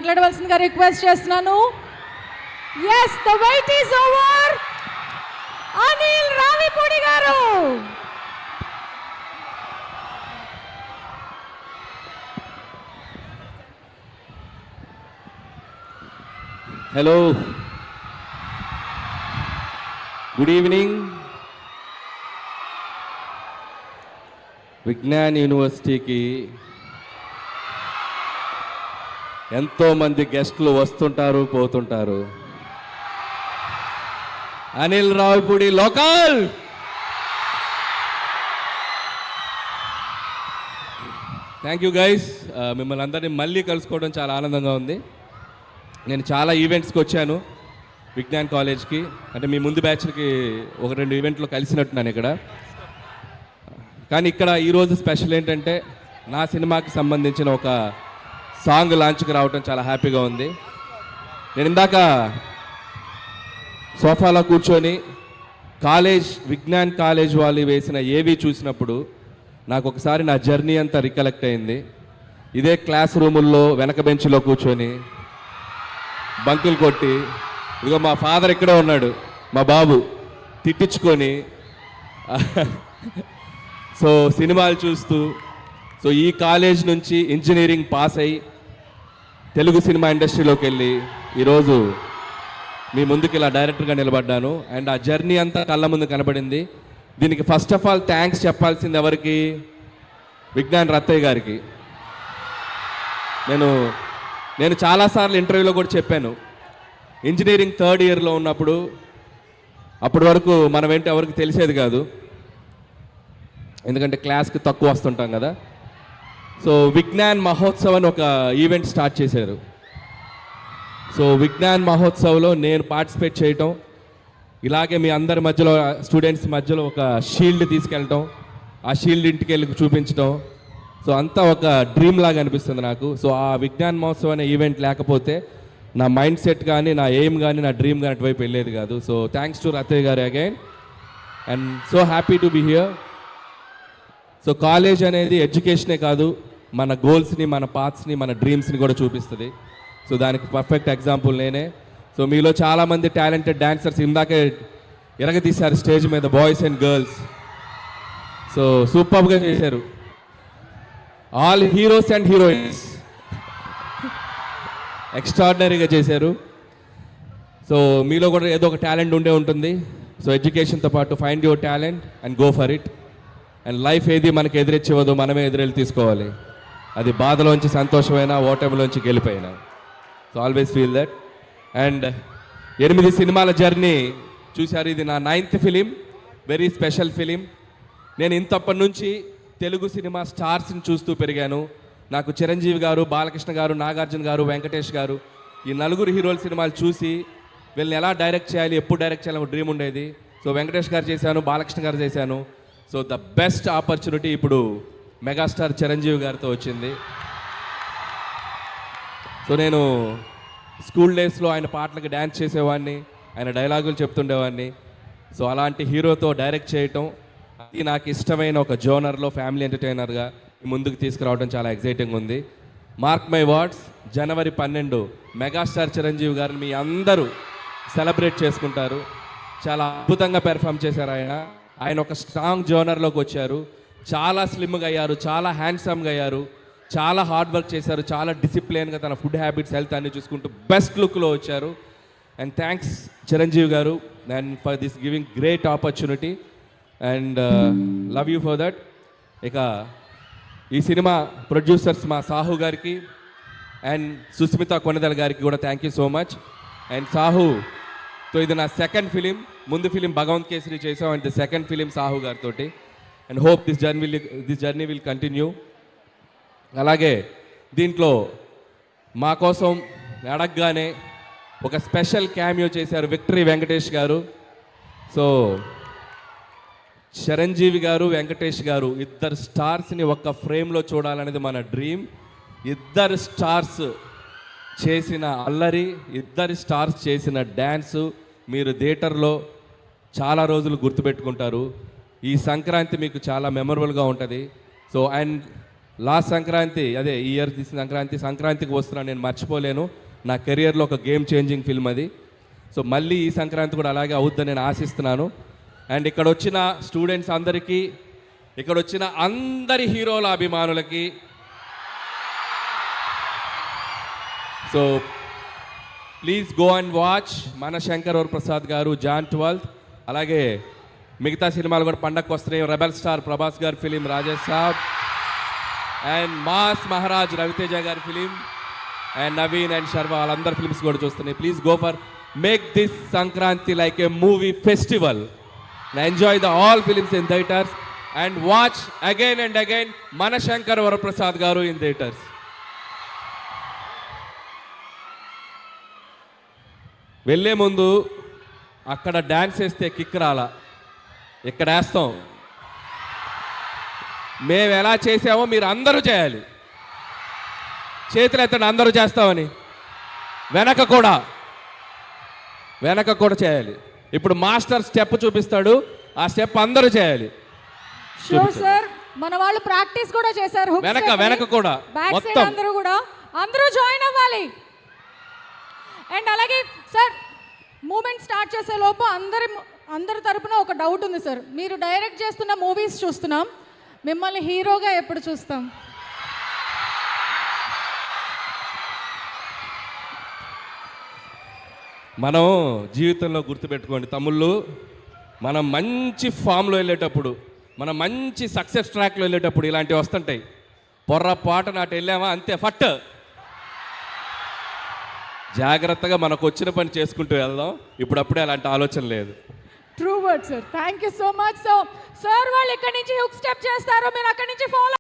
మాట్లాడవలసిందిగా రిక్వెస్ట్ చేస్తున్నాను. Yes, the wait is over. Anil Ravipudi గారు. Hello, good evening. విజ్ఞాన్ యూనివర్సిటీకి ఎంతోమంది గెస్టులు వస్తుంటారు, పోతుంటారు. Anil Ravipudi local. Thank you guys. మిమ్మల్ని అందరినీ మళ్ళీ కలుసుకోవడం చాలా ఆనందంగా ఉంది. నేను చాలా ఈవెంట్స్కి వచ్చాను విజ్ఞాన్ కాలేజ్కి. అంటే మీ ముందు బ్యాచ్లకి 1-2 ఈవెంట్లో కలిసినట్టున్నాను ఇక్కడ. కానీ ఇక్కడ ఈరోజు స్పెషల్ ఏంటంటే నా సినిమాకి సంబంధించిన ఒక సాంగ్ లాంచ్కి రావడం చాలా హ్యాపీగా ఉంది. నేను ఇందాక సోఫాలో కూర్చొని విజ్ఞాన్ కాలేజ్ వాళ్ళు వేసిన ఏవి చూసినప్పుడు నాకు ఒకసారి నా జర్నీ అంతా రికలెక్ట్ అయింది. ఇదే క్లాస్ రూముల్లో వెనక బెంచ్లో కూర్చొని బంకులు కొట్టి, ఇదిగో మా ఫాదర్ ఇక్కడే ఉన్నాడు, మా బాబు, తిట్టించుకొని సో సినిమాలు చూస్తూ, సో ఈ కాలేజ్ నుంచి ఇంజనీరింగ్ పాస్ అయ్యి తెలుగు సినిమా ఇండస్ట్రీలోకి వెళ్ళి ఈరోజు మీ ముందుకు ఇలా డైరెక్టర్గా నిలబడ్డాను. అండ్ ఆ జర్నీ అంతా కళ్ళ ముందు కనబడింది. దీనికి ఫస్ట్ ఆఫ్ ఆల్ థ్యాంక్స్ చెప్పాల్సింది ఎవరికి? విజ్ఞాన్ రత్తయ్య గారికి. నేను చాలాసార్లు ఇంటర్వ్యూలో కూడా చెప్పాను, ఇంజనీరింగ్ 3rd ఇయర్లో ఉన్నప్పుడు, అప్పటి వరకు మనం ఏంటో ఎవరికి తెలిసేది కాదు, ఎందుకంటే క్లాస్కి తక్కువ వస్తుంటాం కదా. సో విజ్ఞాన్ మహోత్సవ్ అని ఒక ఈవెంట్ స్టార్ట్ చేశారు. సో విజ్ఞాన్ మహోత్సవ్లో నేను పార్టిసిపేట్ చేయటం, ఇలాగే మీ అందరి మధ్యలో స్టూడెంట్స్ మధ్యలో ఒక షీల్డ్ తీసుకెళ్ళటం, ఆ షీల్డ్ ఇంటికి వెళ్ళి చూపించడం, సో అంతా ఒక డ్రీమ్ లాగా అనిపిస్తుంది నాకు. సో ఆ విజ్ఞాన్ మహోత్సవ్ అనే ఈవెంట్ లేకపోతే నా మైండ్ సెట్ కానీ, నా ఎయిమ్ కానీ, నా డ్రీమ్ కానీ అటువైపు వెళ్ళేది కాదు. సో థ్యాంక్స్ టు రత్తయ్య గారు again, and so happy to be here. So college అనేది ఎడ్యుకేషనే కాదు, మన గోల్స్ని, మన పాత్స్ని, మన డ్రీమ్స్ని కూడా చూపిస్తుంది. సో దానికి పర్ఫెక్ట్ ఎగ్జాంపుల్ నేనే. సో మీలో చాలామంది టాలెంటెడ్ డాన్సర్స్ ఇందాకే ఎరగతీశారు స్టేజ్ మీద, బాయ్స్ అండ్ గర్ల్స్. సో సూపర్గా చేశారు, ఆల్ హీరోస్ అండ్ హీరోయిన్స్ ఎక్స్ట్రాడినరీగా చేశారు. సో మీలో కూడా ఏదో ఒక టాలెంట్ ఉండే ఉంటుంది. సో ఎడ్యుకేషన్తో పాటు find your talent and go for it. And life ఏది మనకి ఎదురిచ్చివ్వదు, మనమే ఎదురెళ్ళి తీసుకోవాలి. అది బాధలోంచి సంతోషమైనా, ఓటమిలోంచి గెలిపోయినా. So always feel that. And 8 సినిమాల జర్నీ చూశారు. ఇది నా 9th film, very special film. నేను ఇంతప్పటి నుంచి తెలుగు సినిమా స్టార్స్ని చూస్తూ పెరిగాను. నాకు చిరంజీవి గారు, బాలకృష్ణ గారు, నాగార్జున గారు, వెంకటేష్ గారు, ఈ 4 హీరోల సినిమాలు చూసి వీళ్ళని ఎలా డైరెక్ట్ చేయాలి, ఎప్పుడు డైరెక్ట్ చేయాలని డ్రీమ్ ఉండేది. సో వెంకటేష్ గారు చేశాను, బాలకృష్ణ గారు చేశాను. సో ద బెస్ట్ ఆపర్చునిటీ ఇప్పుడు మెగాస్టార్ చిరంజీవి గారితో వచ్చింది. సో నేను స్కూల్ డేస్లో ఆయన పాటలకు డ్యాన్స్ చేసేవాడిని, ఆయన డైలాగులు చెప్తుండేవాడిని. సో అలాంటి హీరోతో డైరెక్ట్ చేయటం, అది నాకు ఇష్టమైన ఒక జోనర్లో ఫ్యామిలీ ఎంటర్టైనర్గా ముందుకు తీసుకురావడం చాలా ఎక్సైటింగ్ ఉంది. Mark my words, January 12 megastar Chiranjeevi గారిని మీ అందరూ సెలబ్రేట్ చేసుకుంటారు. చాలా అద్భుతంగా పెర్ఫామ్ చేశారు ఆయన ఒక స్ట్రాంగ్ జోనర్లోకి వచ్చారు. చాలా స్లిమ్గా అయ్యారు, చాలా హ్యాండ్సమ్గా అయ్యారు, చాలా హార్డ్ వర్క్ చేశారు, చాలా డిసిప్లిన్గా తన ఫుడ్ హ్యాబిట్స్, హెల్త్ అన్ని చూసుకుంటూ బెస్ట్ లుక్లో వచ్చారు. అండ్ థ్యాంక్స్ చిరంజీవి గారు and for this giving great opportunity and love you for that. ఇక ఈ సినిమా ప్రొడ్యూసర్స్ మా సాహు గారికి అండ్ సుస్మిత కొనెదల గారికి కూడా thank you so much. And సాహుతో ఇది నా 2nd ఫిలిం. ముందు ఫిలిం భగవంత్ కేసరి చేసాం, and the 2nd film Sahu గారితో. And hope this journey will continue. అలాగే దీంట్లో మా కోసం అడగగానే ఒక స్పెషల్ క్యామియో చేశారు విక్టరీ వెంకటేష్ గారు. సో చిరంజీవి గారు, వెంకటేష్ గారు, ఇద్దరు స్టార్స్ని ఒక్క ఫ్రేమ్లో చూడాలనేది మన డ్రీమ్. ఇద్దరు స్టార్స్ చేసిన అల్లరి, ఇద్దరు స్టార్స్ చేసిన డ్యాన్సు మీరు థియేటర్లో చాలా రోజులు గుర్తుపెట్టుకుంటారు. ఈ సంక్రాంతి మీకు చాలా మెమరబుల్గా ఉంటుంది. సో అండ్ లాస్ట్ సంక్రాంతి అదే ఈ ఇయర్ తీసిన సంక్రాంతికి వస్తున్నాను, నేను మర్చిపోలేను. నా కెరియర్లో ఒక గేమ్ చేంజింగ్ ఫిల్మ్ అది. సో మళ్ళీ ఈ సంక్రాంతి కూడా అలాగే అవుద్దని నేను ఆశిస్తున్నాను. అండ్ ఇక్కడ వచ్చిన స్టూడెంట్స్ అందరికీ, ఇక్కడ వచ్చిన అందరి హీరోల అభిమానులకి, so please go and watch మన శంకర్ వరప్రసాద్ గారు జాన్ 12th. అలాగే మిగతా సినిమాలు కూడా పండగకు వస్తున్నాయి. రెబల్ స్టార్ ప్రభాస్ గారి film Rajesh Saab, and mass Maharaj Ravi Teja గారి film, and Naveen and Sharwa వాళ్ళందరి ఫిలిమ్స్ కూడా చూస్తున్నాయి. Please go for make this Sankranti like a movie festival. Enjoy the all films in theatres and watch again and again మన శంకర్ వరప్రసాద్ గారు ఇన్ థియేటర్స్. వెళ్ళే ముందు అక్కడ డ్యాన్స్ వేస్తే కిక్ రాలా, ఇక్కడ వేస్తాం. మేము ఎలా చేసామో మీరు అందరూ చేయాలి. చేతులు ఎత్తండి అందరూ చేస్తామని. వెనక కూడా చేయాలి. ఇప్పుడు మాస్టర్ స్టెప్ చూపిస్తాడు, ఆ స్టెప్ అందరూ చేయాలి. షూర్ సార్, మన వాళ్ళు ప్రాక్టీస్ కూడా చేశారు. వెనక కూడా మొత్తం అందరూ జాయిన్ అవ్వాలి. అండ్ అలాగే సార్, మూమెంట్ స్టార్ట్ చేసే లోపు అందరి తరపున ఒక డౌట్ ఉంది సార్. మీరు డైరెక్ట్ చేస్తున్న మూవీస్ చూస్తున్నాం, మిమ్మల్ని హీరోగా ఎప్పుడు చూస్తాం? మనం జీవితంలో గుర్తుపెట్టుకోండి తమ్ముళ్ళు, మనం మంచి ఫామ్లో వెళ్ళేటప్పుడు, మనం మంచి సక్సెస్ ట్రాక్లో వెళ్ళేటప్పుడు ఇలాంటివి వస్తుంటాయి. పొర్రపాటు నాటి వెళ్ళామా అంతే ఫట్. జాగ్రత్తగా మనకు వచ్చిన పని చేసుకుంటూ వెళ్దాం. ఇప్పుడప్పుడే అలాంటి ఆలోచన లేదు. True word sir. Thank you so much. So sir వాళ్ళు ఇక్కడి నుంచి హుక్ స్టెప్ చేస్తారు, మీరు అక్కడి నుంచి ఫాలో